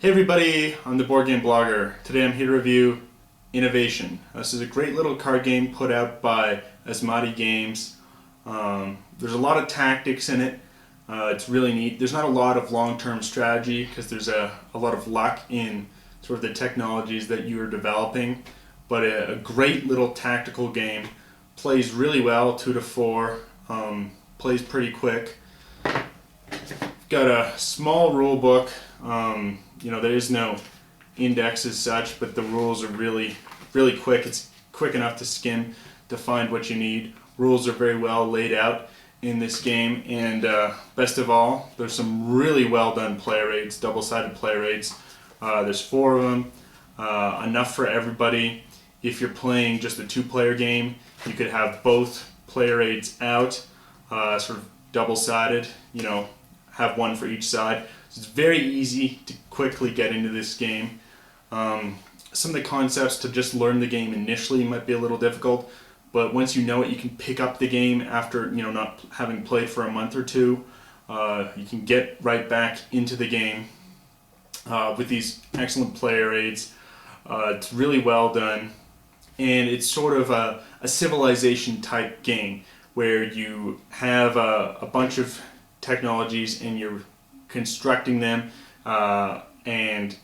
Hey everybody, I'm the Board Game Blogger. Today I'm here to review Innovation. This is a great little card game put out by Asmadi Games. There's a lot of tactics in it. It's really neat. There's not a lot of long-term strategy because there's a lot of luck in sort of the technologies that you are developing. But a great little tactical game. Plays really well, 2 to 4. Plays pretty quick. Got a small rule book. There is no index as such, but the rules are really quick. It's quick enough to skim to find what you need. Rules are very well laid out in this game, and best of all, there's some really well done player aids, double-sided player aids. There's 4 of them, enough for everybody. If you're playing just a 2-player game, you could have both player aids out, sort of double-sided, have one for each side. So it's very easy to quickly get into this game. Some of the concepts to just learn the game initially might be a little difficult, but once you know it, you can pick up the game after not having played for a month or two. You can get right back into the game with these excellent player aids. It's really well done, and it's sort of a civilization type game where you have a bunch of technologies and you're constructing them, and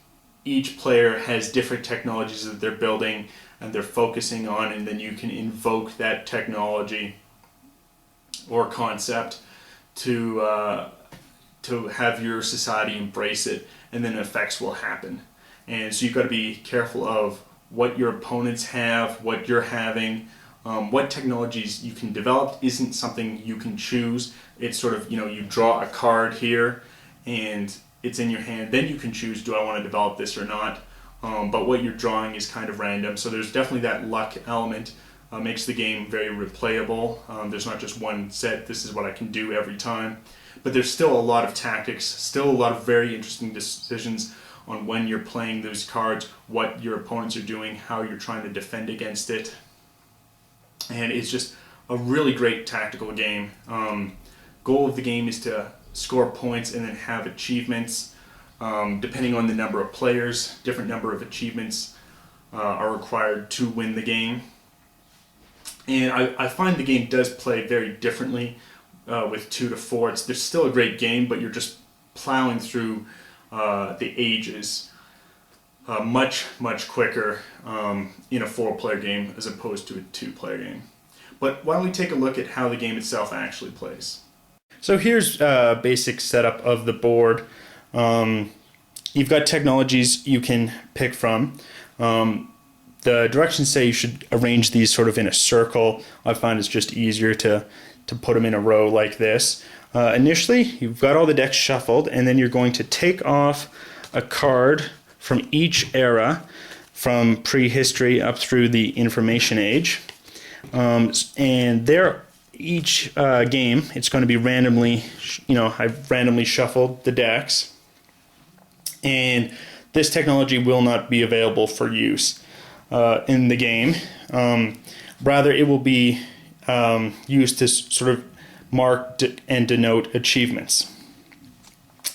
each player has different technologies that they're building and they're focusing on, and then you can invoke that technology or concept to have your society embrace it, and then effects will happen. And so you've got to be careful of what your opponents have, what you're having. What technologies you can develop isn't something you can choose. It's sort of, you draw a card here and it's in your hand. Then you can choose, do I want to develop this or not? But what you're drawing is kind of random. So there's definitely that luck element. Makes the game very replayable. There's not just one set, this is what I can do every time. But there's still a lot of tactics, still a lot of very interesting decisions on when you're playing those cards, what your opponents are doing, how you're trying to defend against it. And it's just a really great tactical game. Goal of the game is to score points and then have achievements. Depending on the number of players, different number of achievements are required to win the game. And I find the game does play very differently with 2 to 4. There's still a great game, but you're just plowing through the ages much quicker in a 4-player game as opposed to a 2-player game. But why don't we take a look at how the game itself actually plays. So here's a basic setup of the board. You've got technologies you can pick from. The directions say you should arrange these sort of in a circle. I find it's just easier to put them in a row like this. Initially, you've got all the decks shuffled, and then you're going to take off a card from each era, from prehistory up through the information age. And there, each game, it's going to be randomly, I've randomly shuffled the decks, and this technology will not be available for use in the game. Rather, it will be used to sort of mark and denote achievements.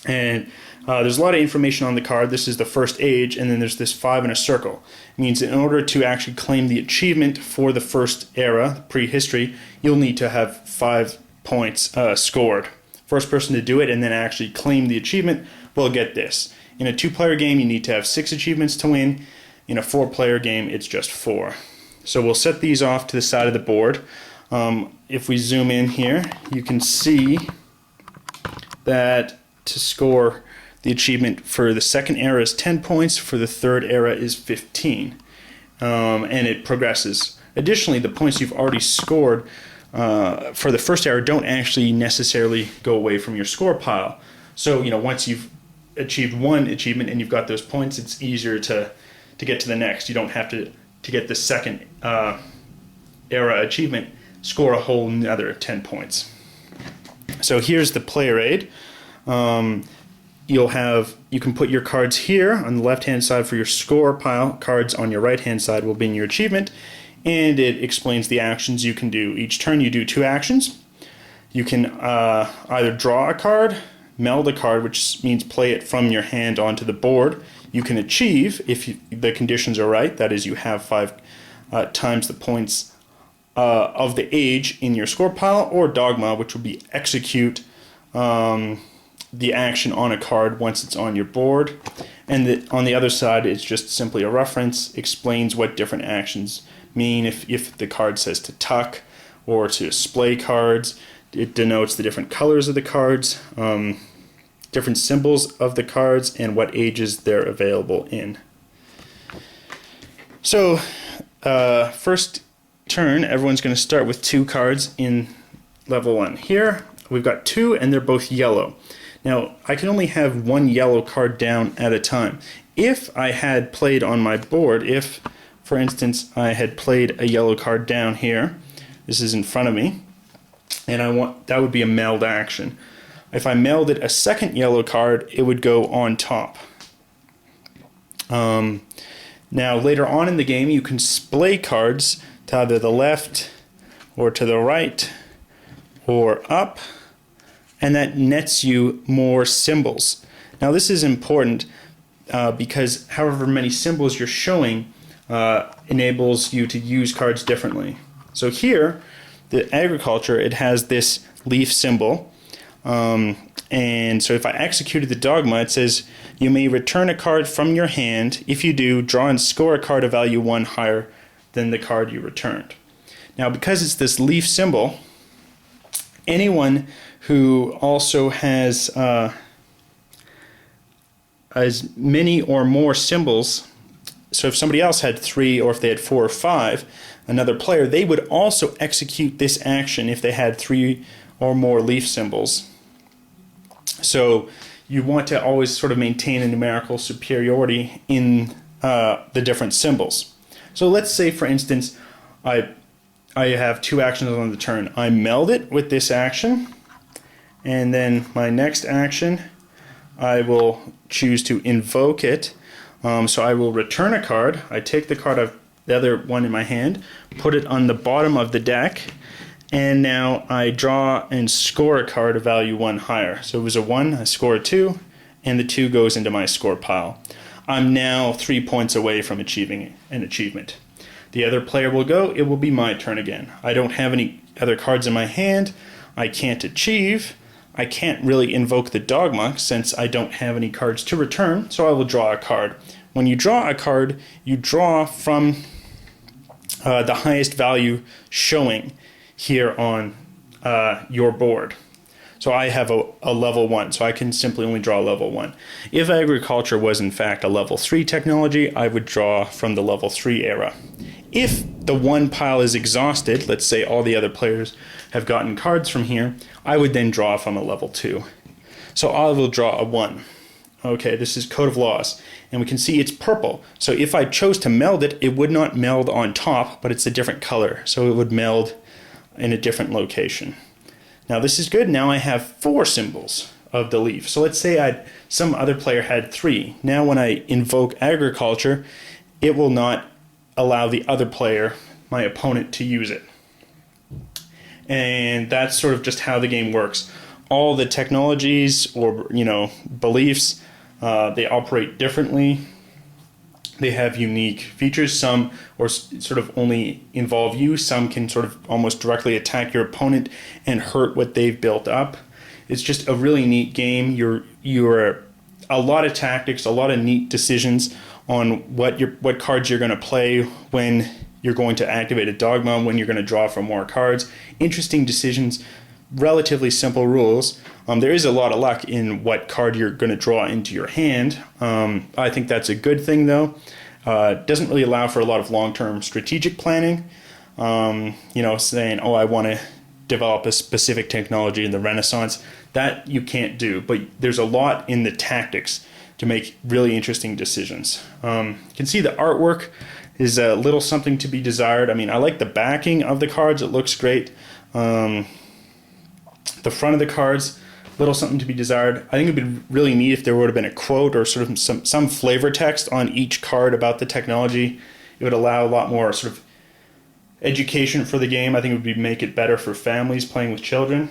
And there's a lot of information on the card. This is the first age, and then there's this 5 in a circle. It means in order to actually claim the achievement for the first era, prehistory, you'll need to have 5 points scored. First person to do it and then actually claim the achievement will get this. In a 2-player game, you need to have 6 achievements to win. In a 4-player game, it's just 4. So we'll set these off to the side of the board. If we zoom in here, you can see that to score the achievement for the second era is 10 points, for the third era is 15, and it progresses. Additionally, the points you've already scored for the first era don't actually necessarily go away from your score pile. So, once you've achieved one achievement and you've got those points, it's easier to get to the next. You don't have to get the second era achievement, score a whole another 10 points. So here's the player aid. You can put your cards here on the left-hand side for your score pile. Cards on your right-hand side will be in your achievement, and it explains the actions you can do. Each turn you do 2 actions. You can either draw a card, meld a card, which means play it from your hand onto the board. You can achieve, if the conditions are right, that is you have 5 times the points of the age in your score pile, or dogma, which would be execute the action on a card once it's on your board. And on the other side, it's just simply a reference, explains what different actions mean. If the card says to tuck or to splay cards, it denotes the different colors of the cards, different symbols of the cards, and what ages they're available in. So, first turn, everyone's going to start with 2 cards in level 1. Here, we've got 2, and they're both yellow. Now, I can only have 1 yellow card down at a time. If I had played on my board, if, for instance, I had played a yellow card down here, this is in front of me, and that would be a meld action. If I melded a second yellow card, it would go on top. Now, later on in the game, you can splay cards to either the left or to the right or up, and that nets you more symbols. Now, this is important because however many symbols you're showing enables you to use cards differently. So here, the agriculture, it has this leaf symbol, and so if I executed the dogma, it says you may return a card from your hand. If you do, draw and score a card of value 1 higher than the card you returned. Now, because it's this leaf symbol, anyone who also has as many or more symbols, so if somebody else had 3, or if they had 4 or 5, another player, they would also execute this action if they had 3 or more leaf symbols. So you want to always sort of maintain a numerical superiority in the different symbols. So let's say, for instance, I have 2 actions on the turn. I meld it with this action, and then my next action, I will choose to invoke it. So I will return a card. I take the card of the other one in my hand, put it on the bottom of the deck, and now I draw and score a card of value 1 higher. So it was a 1, I score a 2, and the 2 goes into my score pile. I'm now 3 points away from achieving an achievement. The other player will go, it will be my turn again. I don't have any other cards in my hand, I can't achieve, I can't really invoke the dogma since I don't have any cards to return, so I will draw a card. When you draw a card, you draw from the highest value showing here on your board. So I have a level 1, so I can simply only draw level 1. If agriculture was in fact a level 3 technology, I would draw from the level 3 era. If the 1 pile is exhausted, let's say all the other players have gotten cards from here, I would then draw from a level 2. So I will draw a 1. Okay, this is Code of Laws, and we can see it's purple. So if I chose to meld it, it would not meld on top, but it's a different color, so it would meld in a different location. Now this is good. Now I have 4 symbols of the leaf. So let's say some other player had 3. Now when I invoke agriculture, it will not allow the other player, my opponent, to use it. And that's sort of just how the game works. All the technologies or beliefs, they operate differently. They have unique features. Some or sort of only involve you. Some can sort of almost directly attack your opponent and hurt what they've built up. It's just a really neat game. You're a lot of tactics, a lot of neat decisions on what cards you're going to play when you're going to activate a dogma, when you're going to draw from more cards. Interesting decisions, relatively simple rules. There is a lot of luck in what card you're going to draw into your hand. I think that's a good thing, though. It doesn't really allow for a lot of long-term strategic planning. Saying, oh, I want to develop a specific technology in the Renaissance. That you can't do, but there's a lot in the tactics to make really interesting decisions. You can see the artwork is a little something to be desired. I mean, I like the backing of the cards. It looks great. The front of the cards, little something to be desired. I think it would be really neat if there would have been a quote or sort of some flavor text on each card about the technology. It would allow a lot more sort of education for the game. I think it would make it better for families playing with children.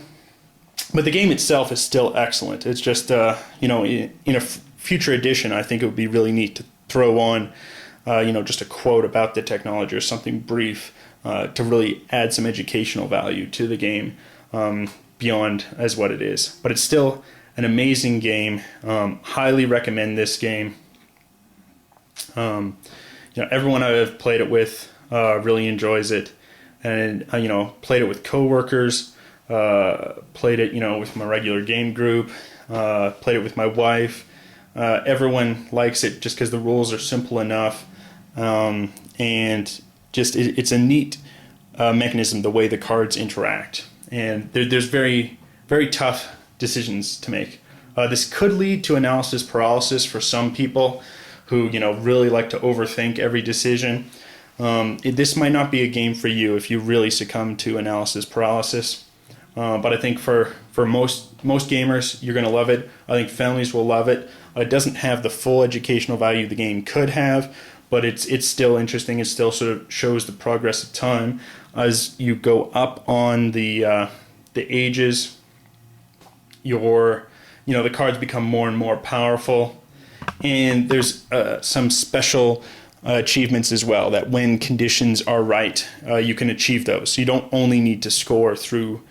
But the game itself is still excellent. It's just, in a future edition, I think it would be really neat to throw on, just a quote about the technology or something brief to really add some educational value to the game beyond as what it is. But it's still an amazing game. Highly recommend this game. Everyone I've played it with really enjoys it, and played it with coworkers, played it with my regular game group, played it with my wife. Everyone likes it just because the rules are simple enough, and just it's a neat mechanism the way the cards interact, and there's very very tough decisions to make. This could lead to analysis paralysis for some people who really like to overthink every decision. This might not be a game for you if you really succumb to analysis paralysis. But I think for most gamers, you're going to love it. I think families will love it. It doesn't have the full educational value the game could have, but it's still interesting. It still sort of shows the progress of time as you go up on the ages. The cards become more and more powerful. And there's some special achievements as well, that when conditions are right, you can achieve those. So you don't only need to score through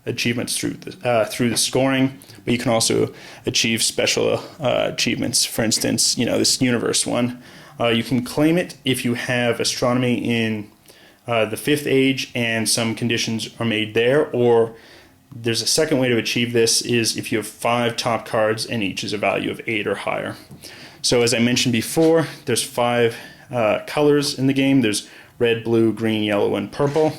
achievements through the scoring, but you can also achieve special achievements. For instance, this universe one. You can claim it if you have astronomy in the 5th age and some conditions are made there, or there's a second way to achieve this is if you have 5 top cards and each is a value of 8 or higher. So as I mentioned before, there's 5 colors in the game. There's red, blue, green, yellow, and purple.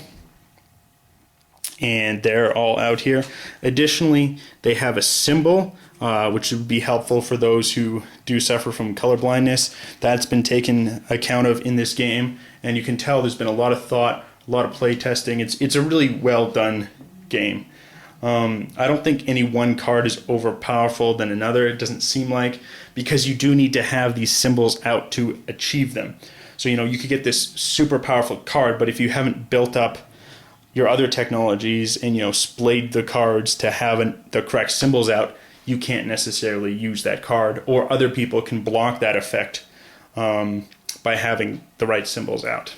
And they're all out here. Additionally, they have a symbol, which would be helpful for those who do suffer from color blindness. That's been taken account of in this game, and you can tell there's been a lot of thought, a lot of play testing. It's a really well done game. I don't think any one card is over powerful than another. It doesn't seem like, because you do need to have these symbols out to achieve them. So you could get this super powerful card, but if you haven't built up your other technologies and splayed the cards to have the correct symbols out, you can't necessarily use that card, or other people can block that effect by having the right symbols out.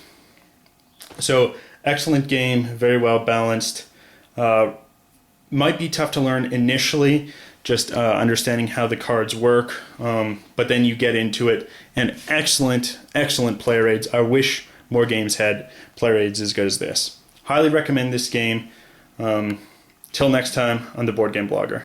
So excellent game, very well balanced. Might be tough to learn initially, just understanding how the cards work, but then you get into it, and excellent player aids. I wish more games had player aids as good as this. Highly recommend this game. Till next time on the Board Game Blogger.